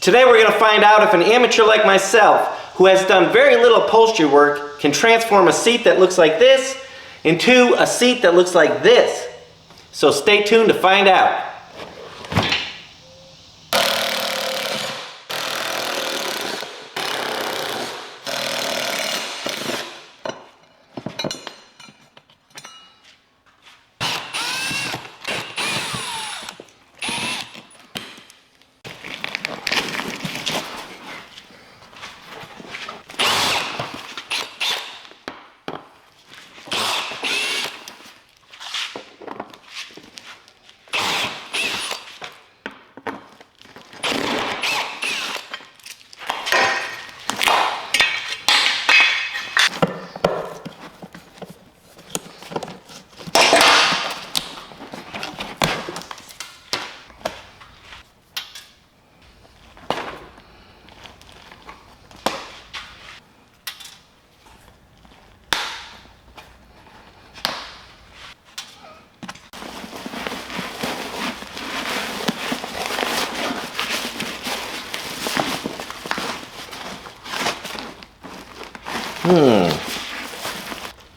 Today we're going to find out if an amateur like myself, who has done very little upholstery work, can transform a seat that looks like this into a seat that looks like this. So stay tuned to find out.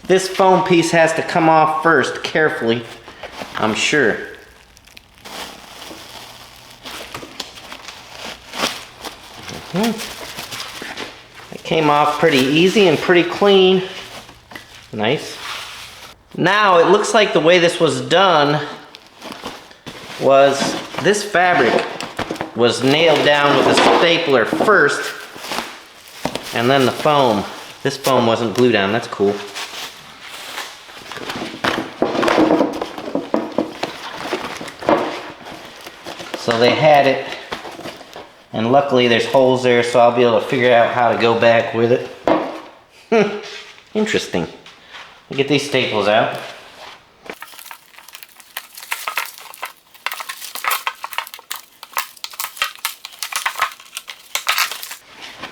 This foam piece has to come off first, carefully, I'm sure. It came off pretty easy and pretty clean. Nice. Now it looks like the way this was done was this fabric was nailed down with a stapler first, and then the foam. This foam wasn't glued down. That's cool. So they had it, and luckily there's holes there, so I'll be able to figure out how to go back with it. Interesting. I'll get these staples out.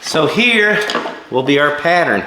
So here will be our pattern.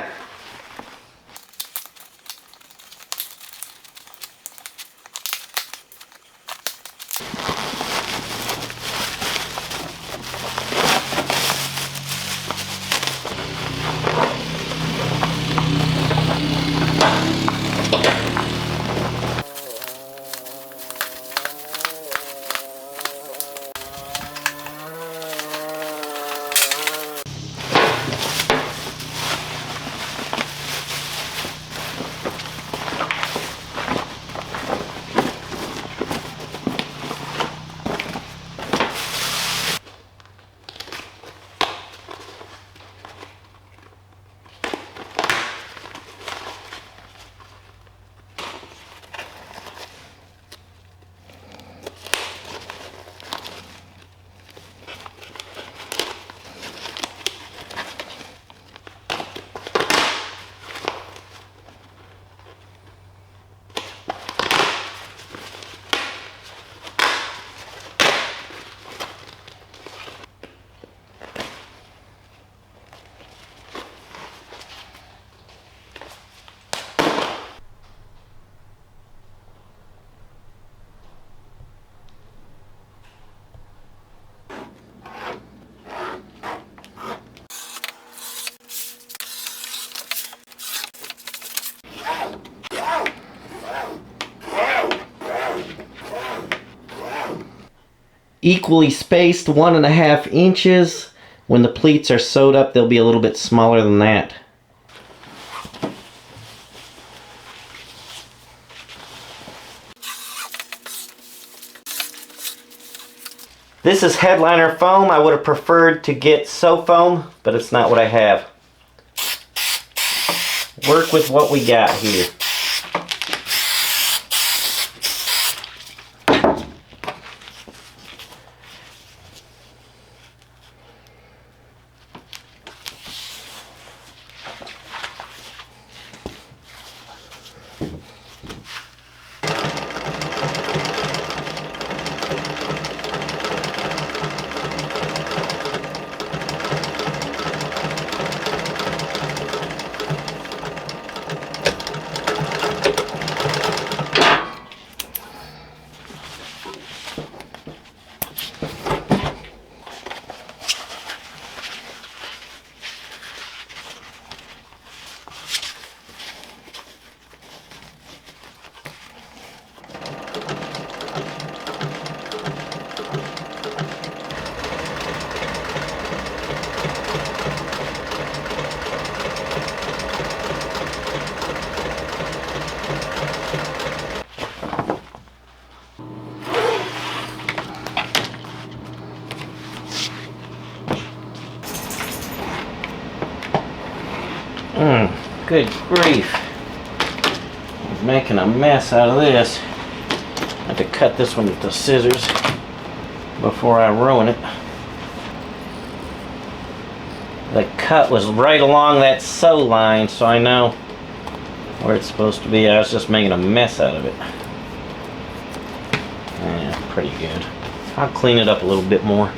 Equally spaced 1.5 inches. When the pleats are sewed up, they'll be a little bit smaller than that. This is headliner foam. I would have preferred to get sew foam, but it's not what I have. Work with what we got here. Good grief. I'm making a mess out of this. I have to cut this one with the scissors before I ruin it. The cut was right along that sew line, so I know where it's supposed to be. I was just making a mess out of it. Yeah, pretty good. I'll clean it up a little bit more.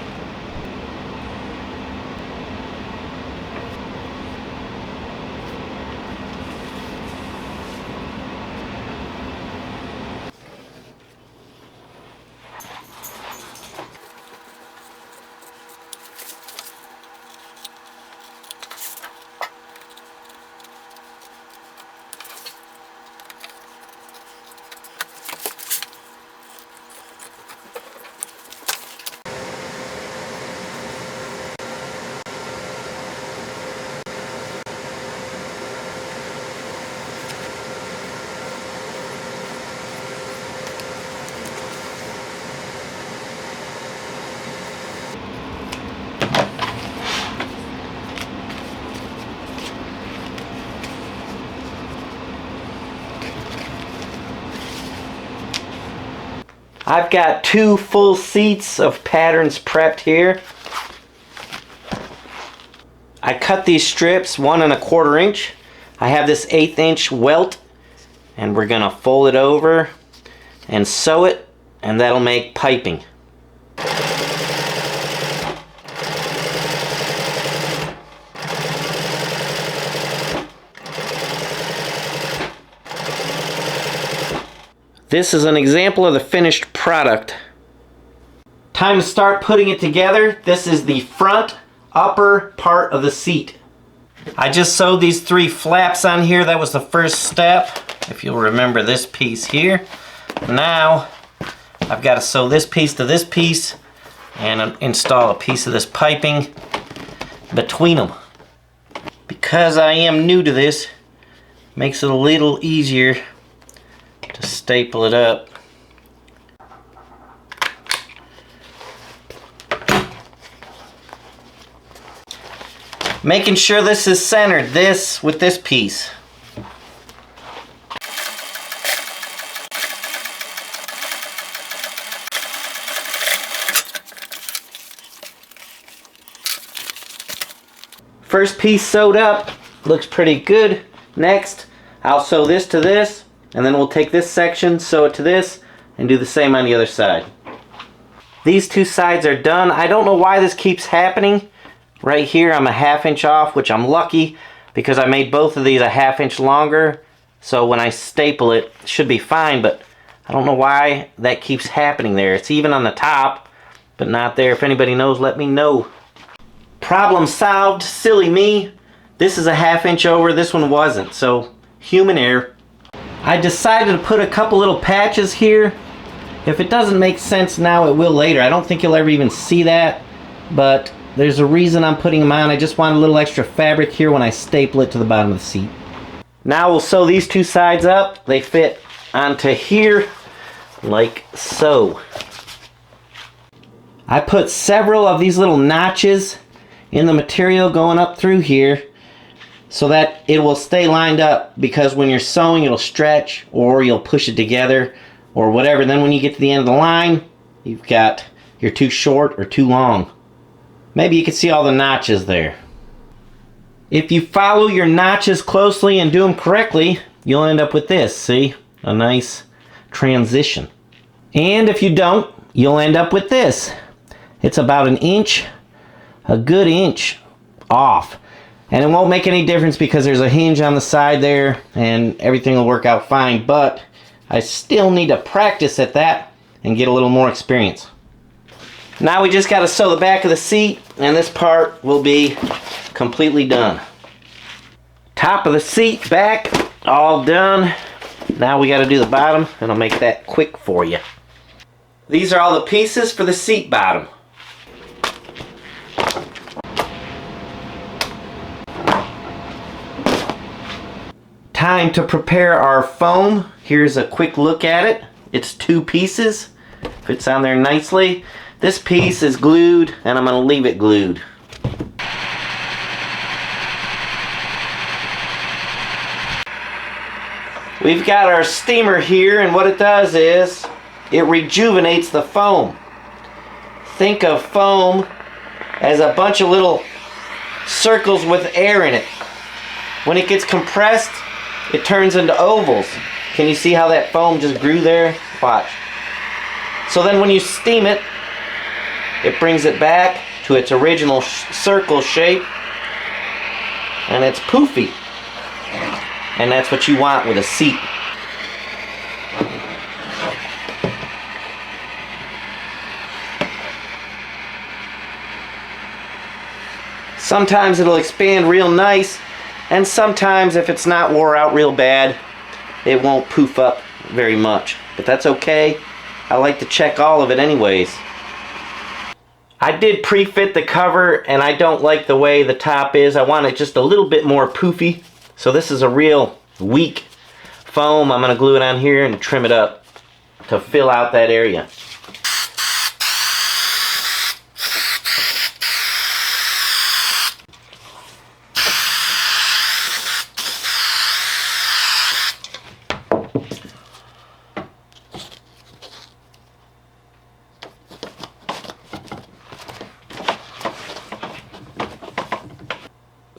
I've got 2 full seats of patterns prepped here. I cut these strips 1 1/4 inch. I have this 1/8 inch welt, and we're gonna fold it over and sew it, and that'll make piping. This is an example of the finished product. Time to start putting it together. This is the front upper part of the seat. I just sewed these 3 flaps on here. That was the first step, if you'll remember this piece here. Now I've got to sew this piece to this piece and install a piece of this piping between them. Because I am new to this, makes it a little easier to staple it up. Making sure this is centered, this with this piece. First piece sewed up, looks pretty good. Next, I'll sew this to this, and then we'll take this section, sew it to this, and do the same on the other side. These 2 sides are done. I don't know why this keeps happening. Right here I'm a 1/2 inch off, which I'm lucky because I made both of these a 1/2 inch longer. So when I staple it, it should be fine, but I don't know why that keeps happening there. It's even on the top, but not there. If anybody knows, let me know. Problem solved, silly me. This is a 1/2 inch over, this one wasn't, so human error. I decided to put a couple little patches here. If it doesn't make sense now, it will later. I don't think you'll ever even see that, but there's a reason I'm putting them on. I just want a little extra fabric here when I staple it to the bottom of the seat. Now we'll sew these 2 sides up. They fit onto here like so. I put several of these little notches in the material going up through here so that it will stay lined up, because when you're sewing it'll stretch or you'll push it together or whatever. Then when you get to the end of the line, you've got you're too short or too long. Maybe you can see all the notches there. If you follow your notches closely and do them correctly, you'll end up with this, see? A nice transition. And if you don't, you'll end up with this. It's about 1 inch, a good inch off. And it won't make any difference because there's a hinge on the side there and everything will work out fine, but I still need to practice at that and get a little more experience. Now we just got to sew the back of the seat, and this part will be completely done. Top of the seat back, all done. Now we got to do the bottom, and I'll make that quick for you. These are all the pieces for the seat bottom. Time to prepare our foam. Here's a quick look at it. It's 2 pieces. Fits on there nicely. This piece is glued, and I'm going to leave it glued. We've got our steamer here, and what it does is it rejuvenates the foam. Think of foam as a bunch of little circles with air in it. When it gets compressed, it turns into ovals. Can you see how that foam just grew there? Watch. So then when you steam it, it brings it back to its original circle shape, and it's poofy. And that's what you want with a seat. Sometimes it'll expand real nice, and sometimes if it's not wore out real bad, it won't poof up very much. But that's okay. I like to check all of it anyways. I did pre-fit the cover, and I don't like the way the top is. I want it just a little bit more poofy. So this is a real weak foam. I'm going to glue it on here and trim it up to fill out that area.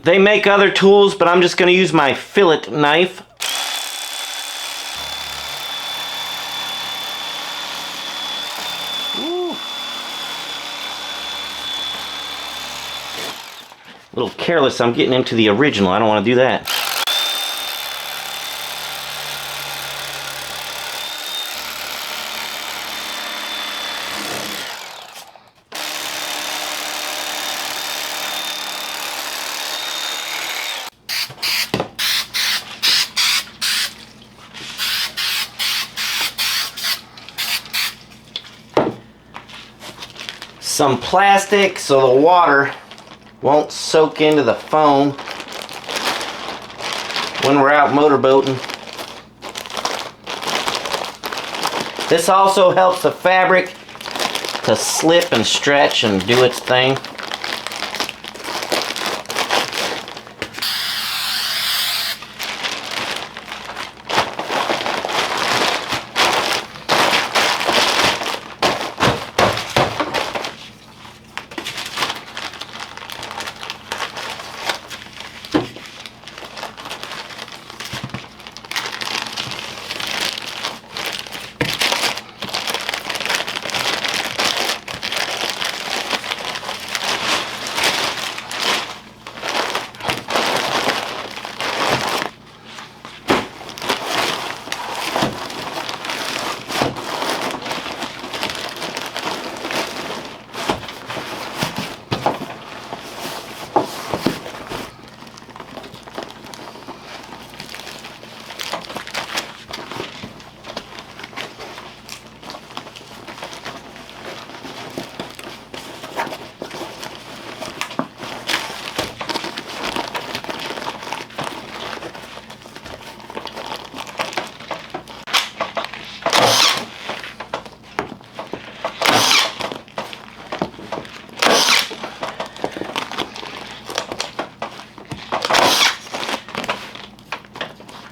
They make other tools, but I'm just going to use my fillet knife. Ooh. A little careless, I'm getting into the original. I don't want to do that. Some plastic so the water won't soak into the foam when we're out motorboating. This also helps the fabric to slip and stretch and do its thing.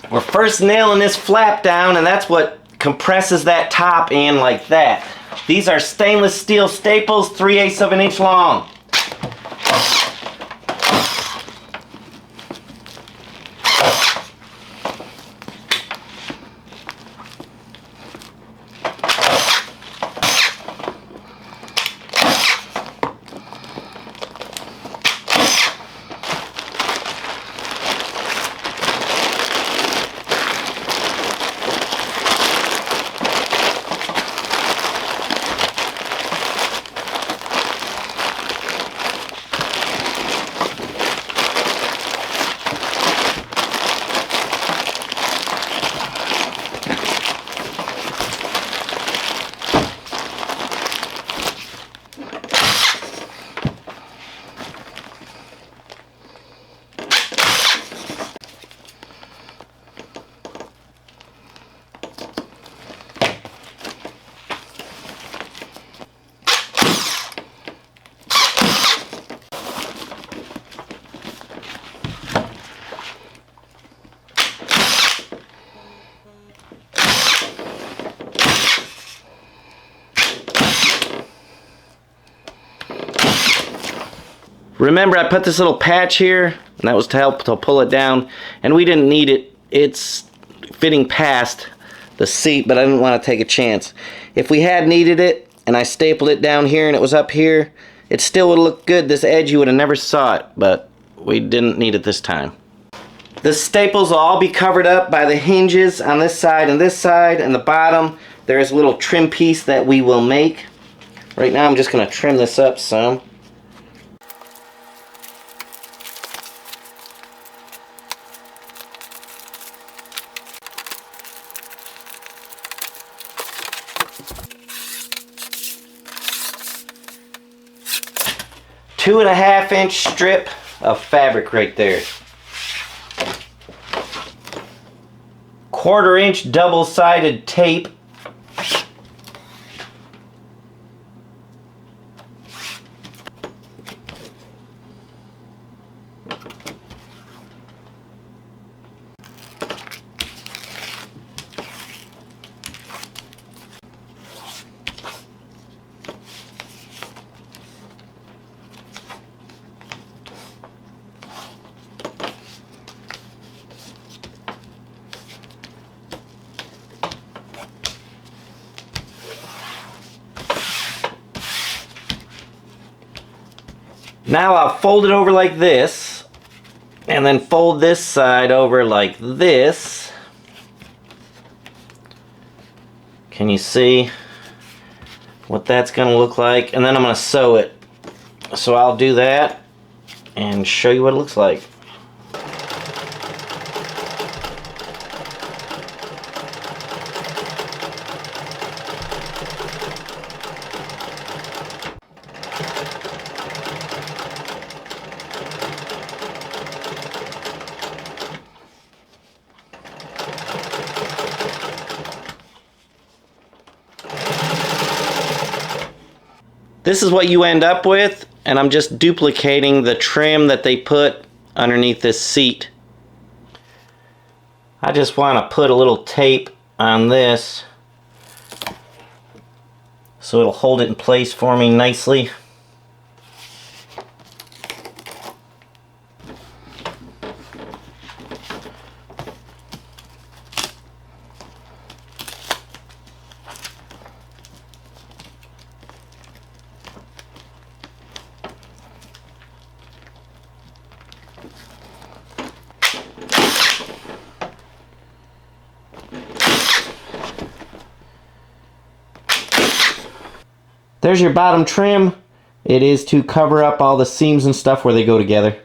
We're first nailing this flap down, and that's what compresses that top in like that. These are stainless steel staples, 3/8 of an inch long. Remember, I put this little patch here, and that was to help to pull it down, and we didn't need it. It's fitting past the seat, but I didn't want to take a chance. If we had needed it, and I stapled it down here and it was up here, it still would look good. This edge, you would have never saw it, but we didn't need it this time. The staples will all be covered up by the hinges on this side, and the bottom there is a little trim piece that we will make. Right now I'm just going to trim this up some. Two-and-a-half-inch strip of fabric right there. 1/4-inch double-sided tape. Now I'll fold it over like this, and then fold this side over like this. Can you see what that's going to look like? And then I'm going to sew it. So I'll do that and show you what it looks like. This is what you end up with, and I'm just duplicating the trim that they put underneath this seat. I just want to put a little tape on this so it'll hold it in place for me nicely. There's your bottom trim. It is to cover up all the seams and stuff where they go together.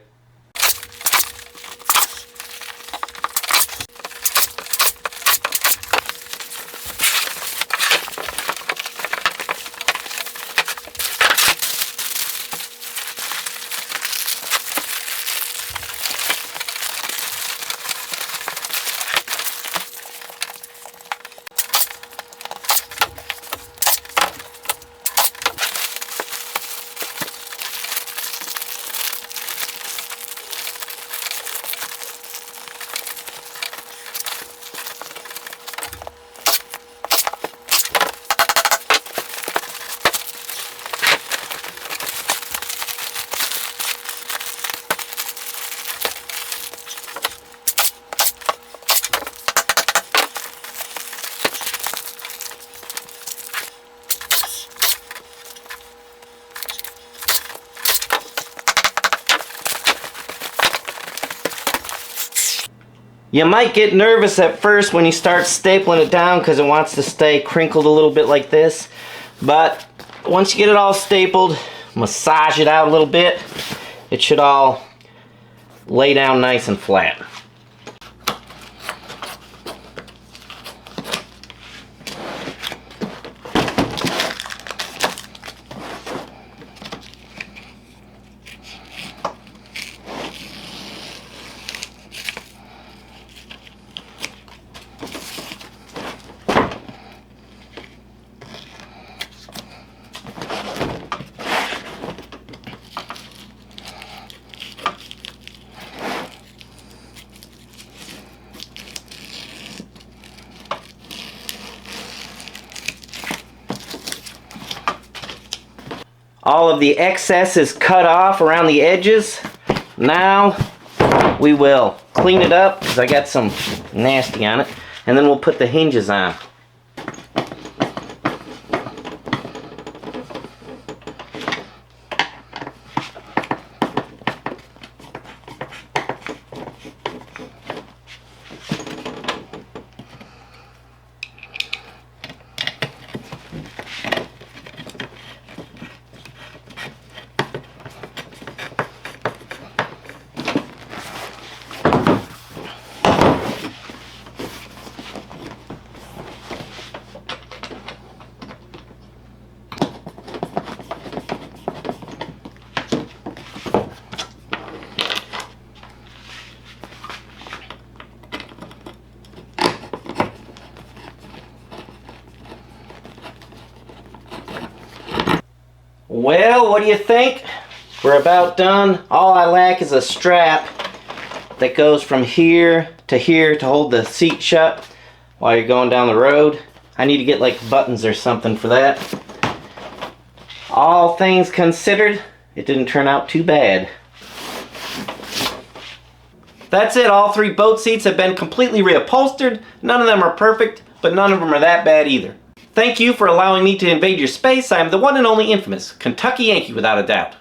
You might get nervous at first when you start stapling it down because it wants to stay crinkled a little bit like this. But once you get it all stapled, massage it out a little bit, it should all lay down nice and flat. All of the excess is cut off around the edges. Now we will clean it up because I got some nasty on it, and then we'll put the hinges on. Well, what do you think? We're about done. All I lack is a strap that goes from here to hold the seat shut while you're going down the road. I need to get like buttons or something for that. All things considered, it didn't turn out too bad. That's it. All 3 boat seats have been completely reupholstered. None of them are perfect, but none of them are that bad either. Thank you for allowing me to invade your space. I am the one and only infamous Kentucky Yankee without a doubt.